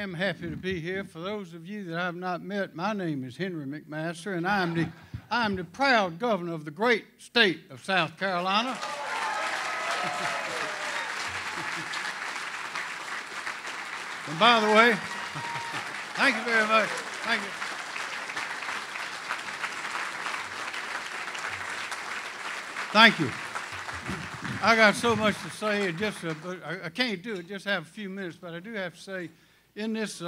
am happy to be here. For those of you that I have not met, my name is Henry McMaster, and I am the proud governor of the great state of South Carolina. And by the way, thank you very much. Thank you. Thank you. I got so much to say, but I can't do it. Just have a few minutes. But I do have to say, in this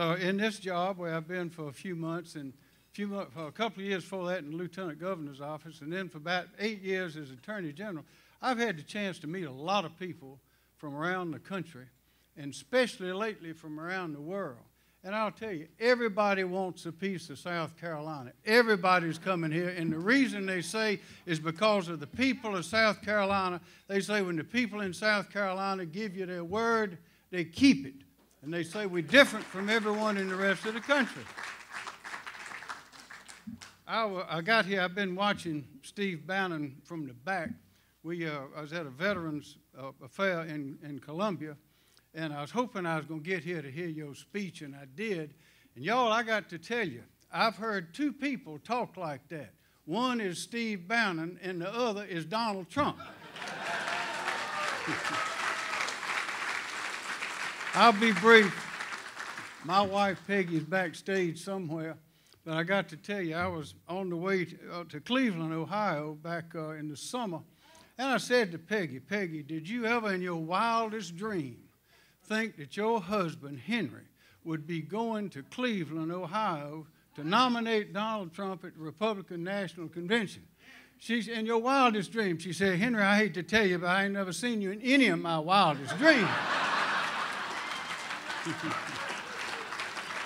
job where I've been for a few months, and for a couple of years before that in the Lieutenant Governor's office, and then for about 8 years as Attorney General, I've had the chance to meet a lot of people from around the country, and especially lately from around the world. And I'll tell you, everybody wants a piece of South Carolina. Everybody's coming here, and the reason they say is because of the people of South Carolina. They say when the people in South Carolina give you their word, they keep it. And they say we're different from everyone in the rest of the country. I got here, I've been watching Steve Bannon from the back. I was at a veterans affair in Columbia, and I was hoping I was going to get here to hear your speech, and I did. And y'all, I got to tell you, I've heard two people talk like that. One is Steve Bannon, and the other is Donald Trump. I'll be brief. My wife, Peggy's backstage somewhere, but I got to tell you, I was on the way to Cleveland, Ohio, back in the summer, and I said to Peggy, Peggy, did you ever in your wildest dream think that your husband, Henry, would be going to Cleveland, Ohio, to nominate Donald Trump at the Republican National Convention? She's in your wildest dream. She said, Henry, I hate to tell you, but I ain't never seen you in any of my wildest dreams.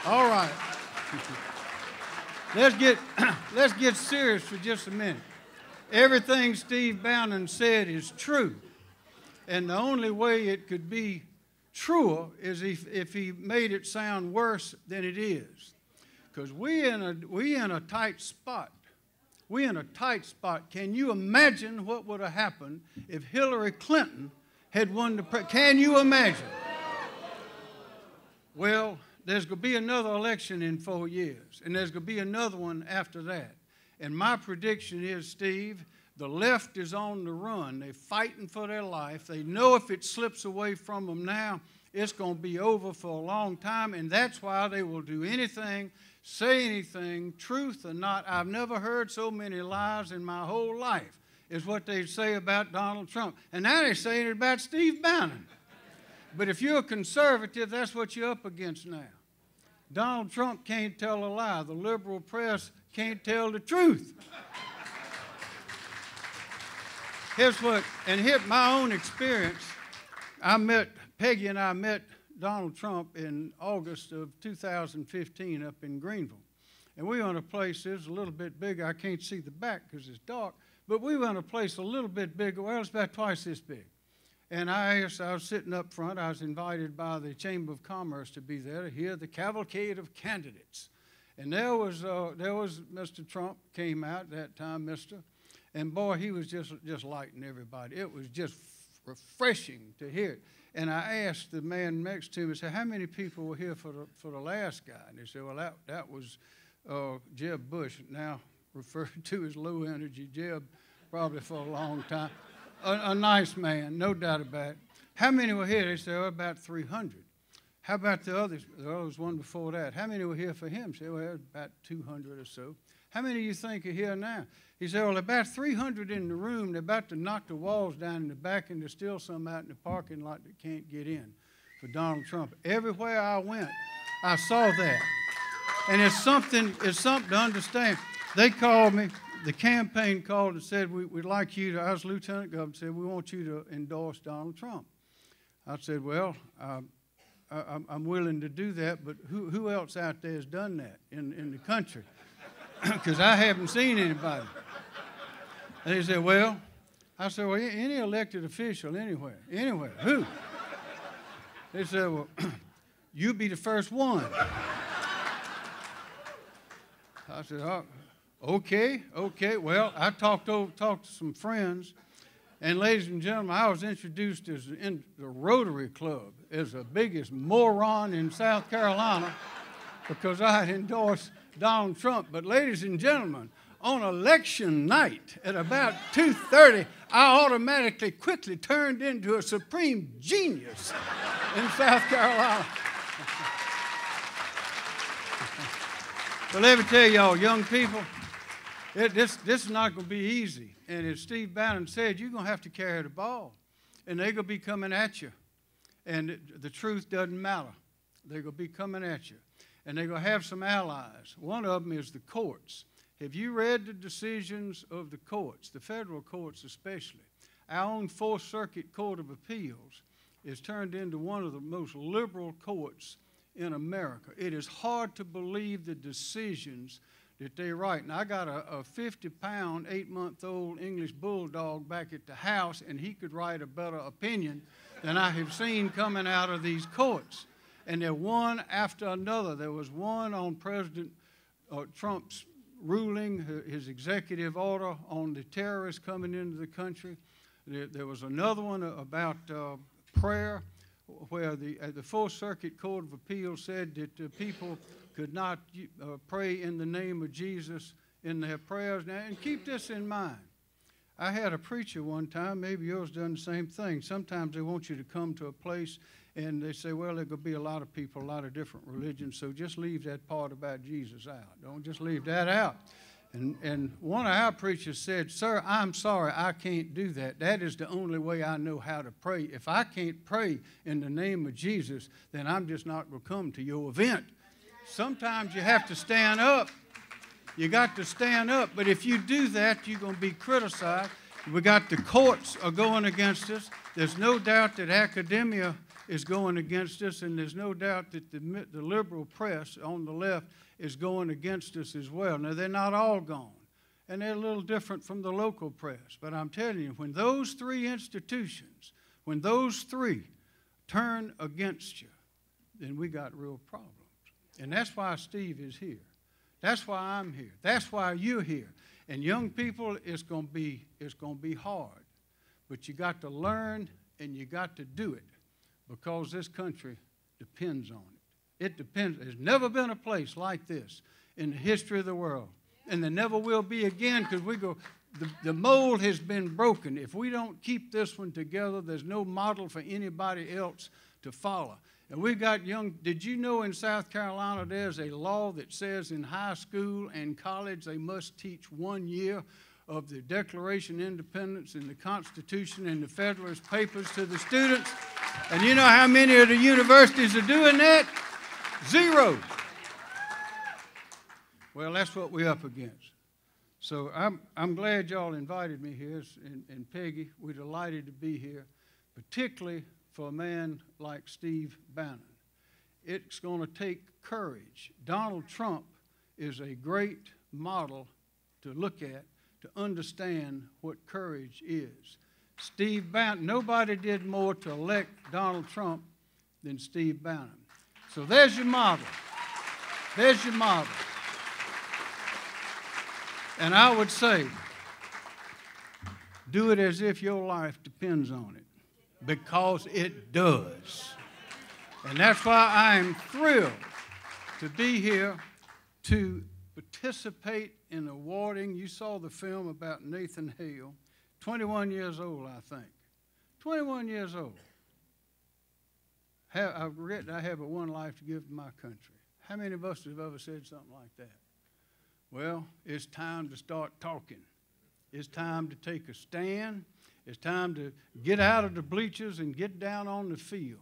All right. Let's get serious for just a minute. Everything Steve Bannon said is true. And the only way it could be truer is if he made it sound worse than it is. Because we in a tight spot. We're in a tight spot. Can you imagine what would have happened if Hillary Clinton had won the presidency? Can you imagine? Well, there's going to be another election in 4 years, and there's going to be another one after that. And my prediction is, Steve, the left is on the run. They're fighting for their life. They know if it slips away from them now, it's going to be over for a long time, and that's why they will do anything, say anything, truth or not. I've never heard so many lies in my whole life, is what they say about Donald Trump. And now they're saying it about Steve Bannon. But if you're a conservative, that's what you're up against now. Donald Trump can't tell a lie. The liberal press can't tell the truth. Here's my own experience. Peggy and I met Donald Trump in August of 2015 up in Greenville. And we were in a place that was a little bit bigger. I can't see the back because it's dark. But we were in a place a little bit bigger. Well, it's about twice this big. And I was sitting up front. I was invited by the Chamber of Commerce to be there to hear the cavalcade of candidates. And there was Mr. Trump came out that time, and boy, he was just lighting everybody. It was just refreshing to hear it. And I asked the man next to me, I said, how many people were here for the last guy? And he said, well, that was Jeb Bush, now referred to as low energy Jeb, probably for a long time. A nice man, no doubt about it. How many were here? They said, well, about 300. How about the others? There was one before that. How many were here for him? He said, well, about 200 or so. How many do you think are here now? He said, well, about 300 in the room. They're about to knock the walls down in the back, and there's still some out in the parking lot that can't get in for Donald Trump. Everywhere I went, I saw that. And it's something to understand. They called me. The campaign called and said, we'd like you to, I was Lieutenant Governor, said, we want you to endorse Donald Trump. I said, well, I'm willing to do that, but who else out there has done that in the country? Because I haven't seen anybody. And he said, well, I said, well, any elected official anywhere. Who? They said, well, you be the first one. I said, oh. Okay. Well, I talked to some friends, And ladies and gentlemen, I was introduced in the Rotary Club as the biggest moron in South Carolina because I had endorsed Donald Trump. But ladies and gentlemen, on election night at about 2:30, I automatically quickly turned into a supreme genius in South Carolina. So let me tell y'all, young people, this is not going to be easy. And as Steve Bannon said, you're going to have to carry the ball. And they're going to be coming at you. And the truth doesn't matter. They're going to be coming at you. And they're going to have some allies. One of them is the courts. Have you read the decisions of the courts, the federal courts especially? Our own Fourth Circuit Court of Appeals is turned into one of the most liberal courts in America. It is hard to believe the decisions that they write. And I got a 50-pound, 8-month-old English bulldog back at the house, and he could write a better opinion than I have seen coming out of these courts. And they're one after another. There was one on President Trump's ruling, his executive order on the terrorists coming into the country. There was another one about prayer, where the Fourth Circuit Court of Appeals said that people could not pray in the name of Jesus in their prayers. Now, and keep this in mind. I had a preacher one time, maybe yours done the same thing. Sometimes they want you to come to a place and they say, well, there could be a lot of people, a lot of different religions, so just leave that part about Jesus out. Don't just leave that out. And one of our preachers said, sir, I'm sorry, I can't do that. That is the only way I know how to pray. If I can't pray in the name of Jesus, then I'm just not going to come to your event. Sometimes you have to stand up. You got to stand up. But if you do that, you're going to be criticized. We got the courts are going against us. There's no doubt that academia is going against us, and there's no doubt that the liberal press on the left is going against us as well. Now, they're not all gone, and they're a little different from the local press. But I'm telling you, when those three institutions, when those three turn against you, then we got real problems. And that's why Steve is here. That's why I'm here. That's why you're here. And young people, it's going to be hard. But you got to learn and you got to do it because this country depends on it. It depends. There's never been a place like this in the history of the world. And there never will be again because the mold has been broken. If we don't keep this one together, there's no model for anybody else to follow. And we've got did you know in South Carolina there's a law that says in high school and college they must teach 1 year of the Declaration of Independence and the Constitution and the Federalist Papers to the students? And you know how many of the universities are doing that? 0. Well, that's what we're up against. So I'm glad y'all invited me here, and Peggy, we're delighted to be here, particularly for a man like Steve Bannon. It's going to take courage. Donald Trump is a great model to look at, to understand what courage is. Steve Bannon, nobody did more to elect Donald Trump than Steve Bannon. So there's your model. There's your model. And I would say, do it as if your life depends on it, because it does. And that's why I am thrilled to be here to participate in awarding. You saw the film about Nathan Hale, 21 years old, I think. 21 years old. I've written, I have but one life to give to my country. How many of us have ever said something like that? Well, it's time to start talking. It's time to take a stand. It's time to get out of the bleachers and get down on the field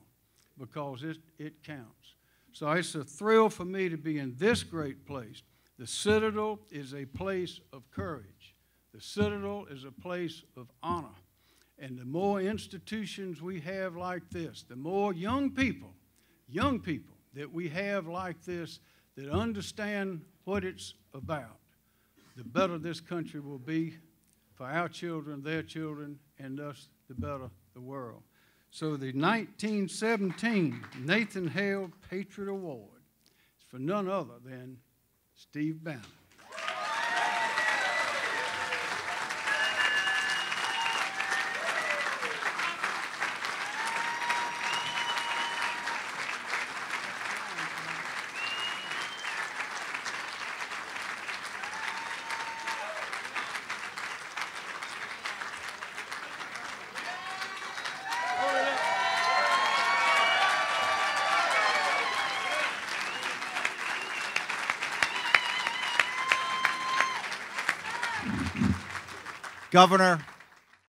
because it counts. So it's a thrill for me to be in this great place. The Citadel is a place of courage. The Citadel is a place of honor. And the more institutions we have like this, the more young people that we have like this that understand what it's about, the better this country will be for our children, their children, and thus the better the world. So the 1917 Nathan Hale Patriot Award is for none other than Steve Bannon. Governor,